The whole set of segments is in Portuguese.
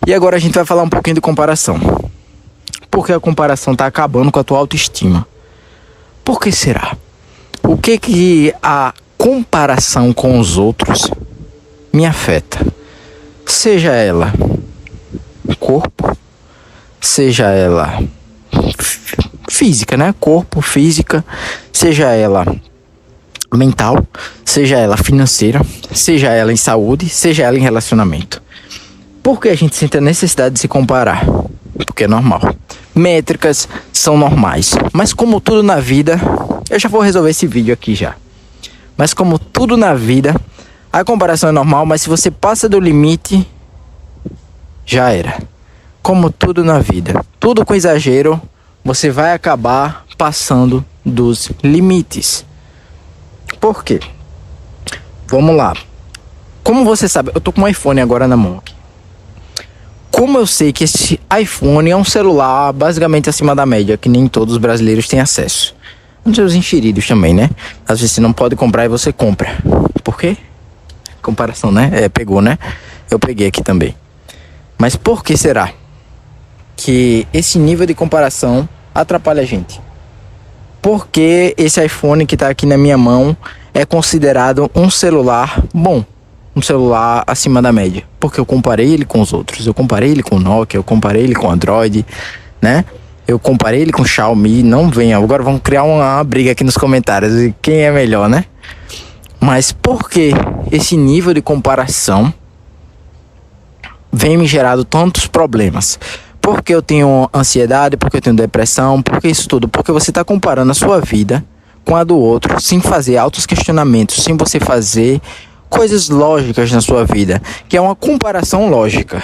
E agora a gente vai falar um pouquinho de comparação. Porque a comparação está acabando com a tua autoestima. Por que será? O que a comparação com os outros me afeta? Seja ela corpo, seja ela física, né? Corpo, física, seja ela mental, seja ela financeira, seja ela em saúde, seja ela em relacionamento. Por que a gente sente a necessidade de se comparar? Porque é normal. Métricas são normais. Mas como tudo na vida, eu já vou resolver esse vídeo aqui já. Mas como tudo na vida, a comparação é normal, mas se você passa do limite, já era. Como tudo na vida, tudo com exagero, você vai acabar passando dos limites. Por quê? Vamos lá. Como você sabe, eu tô com um iPhone agora na mão aqui. Como eu sei que esse iPhone é um celular basicamente acima da média, que nem todos os brasileiros têm acesso. Os enxeridos também, né? Às vezes você não pode comprar e você compra. Por quê? Comparação, né? Pegou, né? Eu peguei aqui também. Mas por que será que esse nível de comparação atrapalha a gente? Porque esse iPhone que tá aqui na minha mão é considerado um celular bom. Um celular acima da média. Porque eu comparei ele com os outros. Eu comparei ele com o Nokia, eu comparei ele com o Android, né? Eu comparei ele com o Xiaomi. Não venha. Agora vamos criar uma briga aqui nos comentários. E quem é melhor, né? Mas por que esse nível de comparação vem me gerando tantos problemas? Porque eu tenho ansiedade, porque eu tenho depressão, porque isso tudo. Porque você está comparando a sua vida com a do outro, sem fazer altos questionamentos, sem você fazer coisas lógicas na sua vida, que é uma comparação lógica.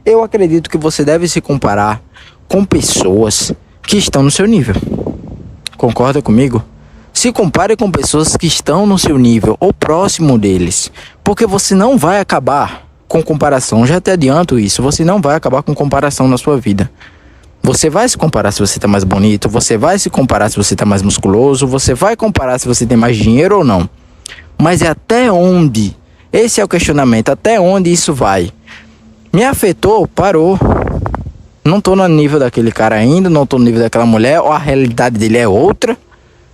Eu acredito que você deve se comparar com pessoas que estão no seu nível. Concorda comigo? Se compare com pessoas que estão no seu nível ou próximo deles, porque você não vai acabar com comparação. Já te adianto isso, você não vai acabar com comparação na sua vida. Você vai se comparar se você está mais bonito, você vai se comparar se você está mais musculoso, você vai comparar se você tem mais dinheiro ou não. Mas é até onde? Esse é o questionamento. Até onde isso vai? Me afetou? Parou. Não tô no nível daquele cara ainda, não tô no nível daquela mulher, ou a realidade dele é outra,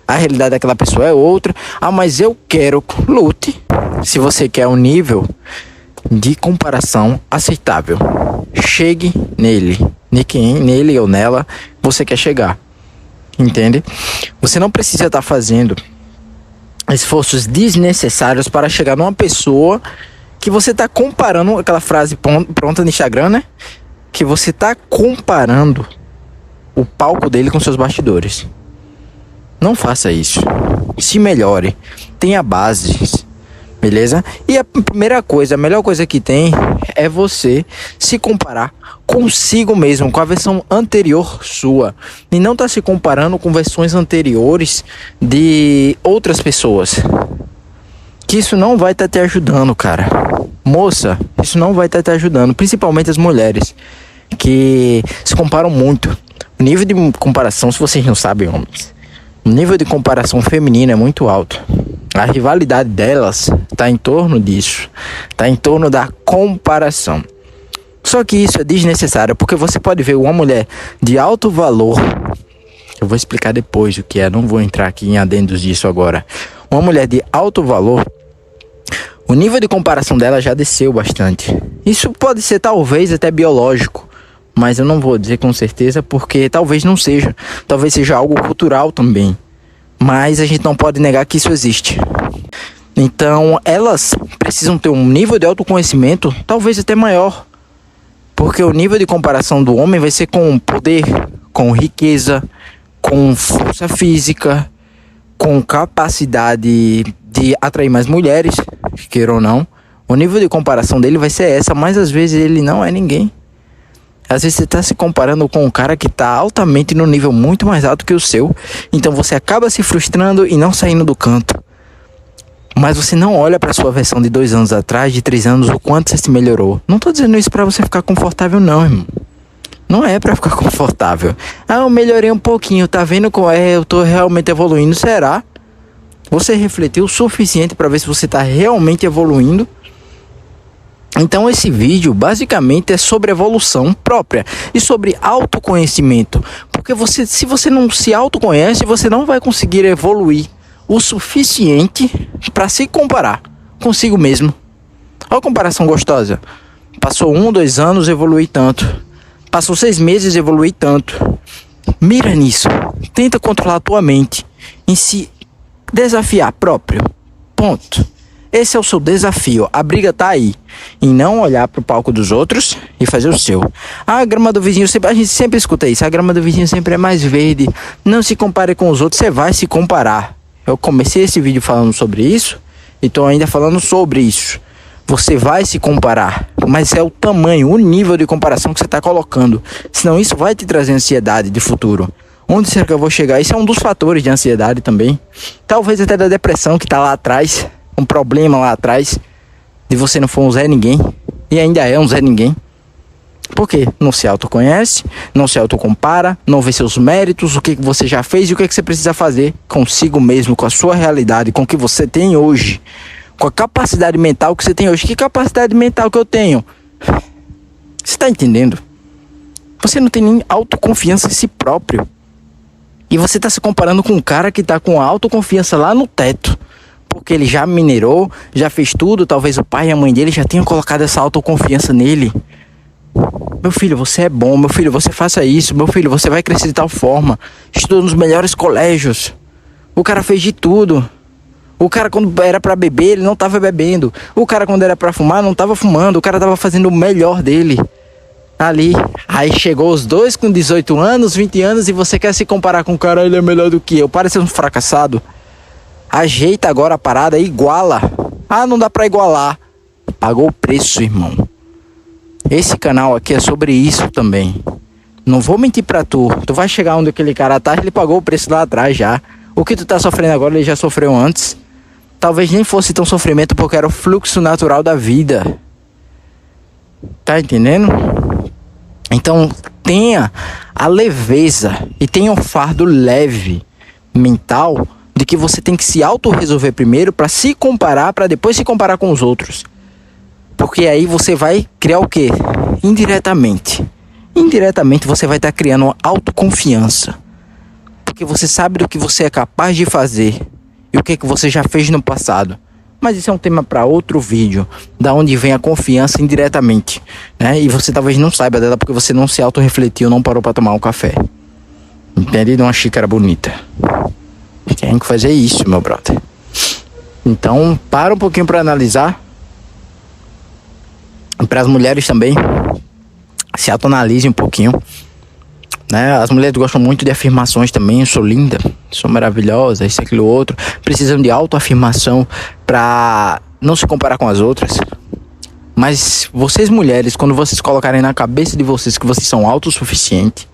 a realidade daquela pessoa é outra. Ah, mas eu quero. Lute. Se você quer um nível de comparação aceitável, chegue nele. Nele ou nela você quer chegar. Entende? Você não precisa estar fazendo esforços desnecessários para chegar numa pessoa que você está comparando, aquela frase pronta no Instagram, né? Que você está comparando o palco dele com seus bastidores. Não faça isso. Se melhore. Tenha bases. Beleza? E a primeira coisa, a melhor coisa que tem é você se comparar consigo mesmo, com a versão anterior sua. E não tá se comparando com versões anteriores de outras pessoas. Que isso não vai estar te ajudando, cara. Moça, isso não vai estar te ajudando. Principalmente as mulheres, que se comparam muito. O nível de comparação, se vocês não sabem, homens, o nível de comparação feminina é muito alto. A rivalidade delas está em torno disso. Está em torno da comparação. Só que isso é desnecessário, porque você pode ver uma mulher de alto valor. Eu vou explicar depois o que é, não vou entrar aqui em adendos disso agora. Uma mulher de alto valor, o nível de comparação dela já desceu bastante. Isso pode ser talvez até biológico, mas eu não vou dizer com certeza, porque talvez não seja. Talvez seja algo cultural também. Mas a gente não pode negar que isso existe. Então, elas precisam ter um nível de autoconhecimento talvez até maior. Porque o nível de comparação do homem vai ser com poder, com riqueza, com força física, com capacidade de atrair mais mulheres, queira ou não. O nível de comparação dele vai ser essa, mas às vezes ele não é ninguém. Às vezes você está se comparando com um cara que está altamente no nível muito mais alto que o seu. Então você acaba se frustrando e não saindo do canto. Mas você não olha para sua versão de 2 anos atrás, de 3 anos, o quanto você se melhorou. Não tô dizendo isso para você ficar confortável não, irmão. Não é para ficar confortável. Ah, eu melhorei um pouquinho, tá vendo como eu tô realmente evoluindo. Será? Você refletiu o suficiente para ver se você tá realmente evoluindo? Então esse vídeo basicamente é sobre evolução própria e sobre autoconhecimento. Porque se você não se autoconhece, você não vai conseguir evoluir o suficiente para se comparar consigo mesmo. Olha a comparação gostosa. Passou 1, 2 anos, evolui tanto. Passou 6 meses, evolui tanto. Mira nisso. Tenta controlar a tua mente em se desafiar próprio. Ponto. Esse é o seu desafio. A briga tá aí. Em não olhar pro palco dos outros e fazer o seu. A grama do vizinho, a gente sempre escuta isso. A grama do vizinho sempre é mais verde. Não se compare com os outros, você vai se comparar. Eu comecei esse vídeo falando sobre isso e tô ainda falando sobre isso. Você vai se comparar, mas é o tamanho, o nível de comparação que você está colocando. Senão isso vai te trazer ansiedade de futuro. Onde será que eu vou chegar? Isso é um dos fatores de ansiedade também. Talvez até da depressão que está lá atrás. Um problema lá atrás. De você não for um Zé Ninguém. E ainda é um Zé Ninguém. Por quê? Não se autoconhece, não se autocompara, não vê seus méritos, o que você já fez e o que você precisa fazer consigo mesmo, com a sua realidade, com o que você tem hoje. Com a capacidade mental que você tem hoje. Que capacidade mental que eu tenho? Você está entendendo? Você não tem nem autoconfiança em si próprio. E você está se comparando com um cara que está com a autoconfiança lá no teto. Porque ele já minerou, já fez tudo. Talvez o pai e a mãe dele já tenham colocado essa autoconfiança nele. Meu filho, você é bom. Meu filho, você faça isso. Meu filho, você vai crescer de tal forma. Estudou nos melhores colégios. O cara fez de tudo. O cara, quando era pra beber, ele não tava bebendo. O cara, quando era pra fumar, não tava fumando. O cara tava fazendo o melhor dele ali. Aí chegou os dois com 18 anos, 20 anos, e você quer se comparar com o cara, ele é melhor do que eu. Parece um fracassado. Ajeita agora a parada e iguala. Ah, não dá pra igualar. Pagou o preço, irmão. Esse canal aqui é sobre isso também. Não vou mentir pra tu. Tu vai chegar onde aquele cara tá, ele pagou o preço lá atrás já. O que tu tá sofrendo agora, ele já sofreu antes. Talvez nem fosse tão sofrimento porque era o fluxo natural da vida. Tá entendendo? Então tenha a leveza e tenha um fardo leve mental de que você tem que se autorresolver primeiro para se comparar, para depois se comparar com os outros. Porque aí você vai criar o quê? Indiretamente você vai estar criando autoconfiança. Porque você sabe do que você é capaz de fazer e o que você já fez no passado. Mas isso é um tema para outro vídeo, da onde vem a confiança indiretamente, né? E você talvez não saiba dela porque você não se autorrefletiu, não parou para tomar um café. Entende? De uma xícara bonita. Tem que fazer isso, meu brother. Então, para um pouquinho para analisar. E para as mulheres também, se autoanalise um pouquinho. Né? As mulheres gostam muito de afirmações também. Eu sou linda, sou maravilhosa, isso, aquilo, outro. Precisam de autoafirmação para não se comparar com as outras. Mas vocês mulheres, quando vocês colocarem na cabeça de vocês que vocês são autossuficientes,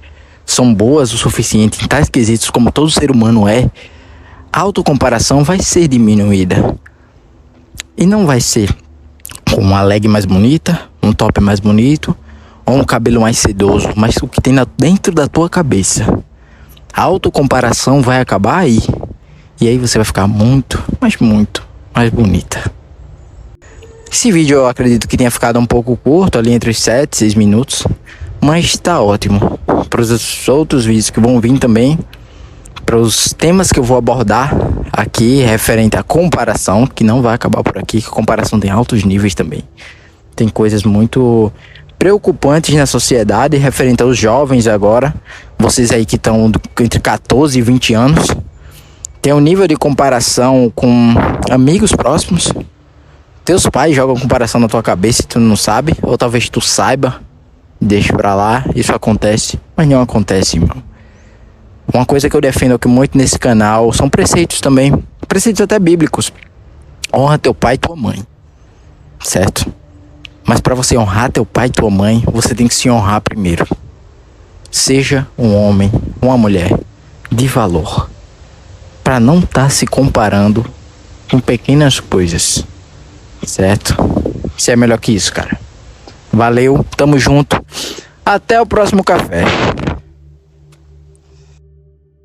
são boas o suficiente em tais quesitos como todo ser humano é, a autocomparação vai ser diminuída. E não vai ser com uma leg mais bonita, um top mais bonito, ou um cabelo mais sedoso, mas o que tem dentro da tua cabeça. A autocomparação vai acabar aí. E aí você vai ficar muito, mas muito mais bonita. Esse vídeo eu acredito que tenha ficado um pouco curto, ali entre os 7 e 6 minutos. Mas tá ótimo. Para os outros vídeos que vão vir também, para os temas que eu vou abordar aqui, referente à comparação, que não vai acabar por aqui, que a comparação tem altos níveis também. Tem coisas muito preocupantes na sociedade, referente aos jovens agora, vocês aí que estão entre 14 e 20 anos, tem um nível de comparação com amigos próximos. Teus pais jogam comparação na tua cabeça e tu não sabe, ou talvez tu saiba, deixa pra lá, isso acontece, mas não acontece, irmão. Uma coisa que eu defendo aqui muito nesse canal são preceitos também, preceitos até bíblicos. Honra teu pai e tua mãe, certo? Mas para você honrar teu pai e tua mãe, você tem que se honrar primeiro. Seja um homem, uma mulher de valor, para não estar se comparando com pequenas coisas, certo? Você é melhor que isso, cara. Valeu, tamo junto. Até o próximo café.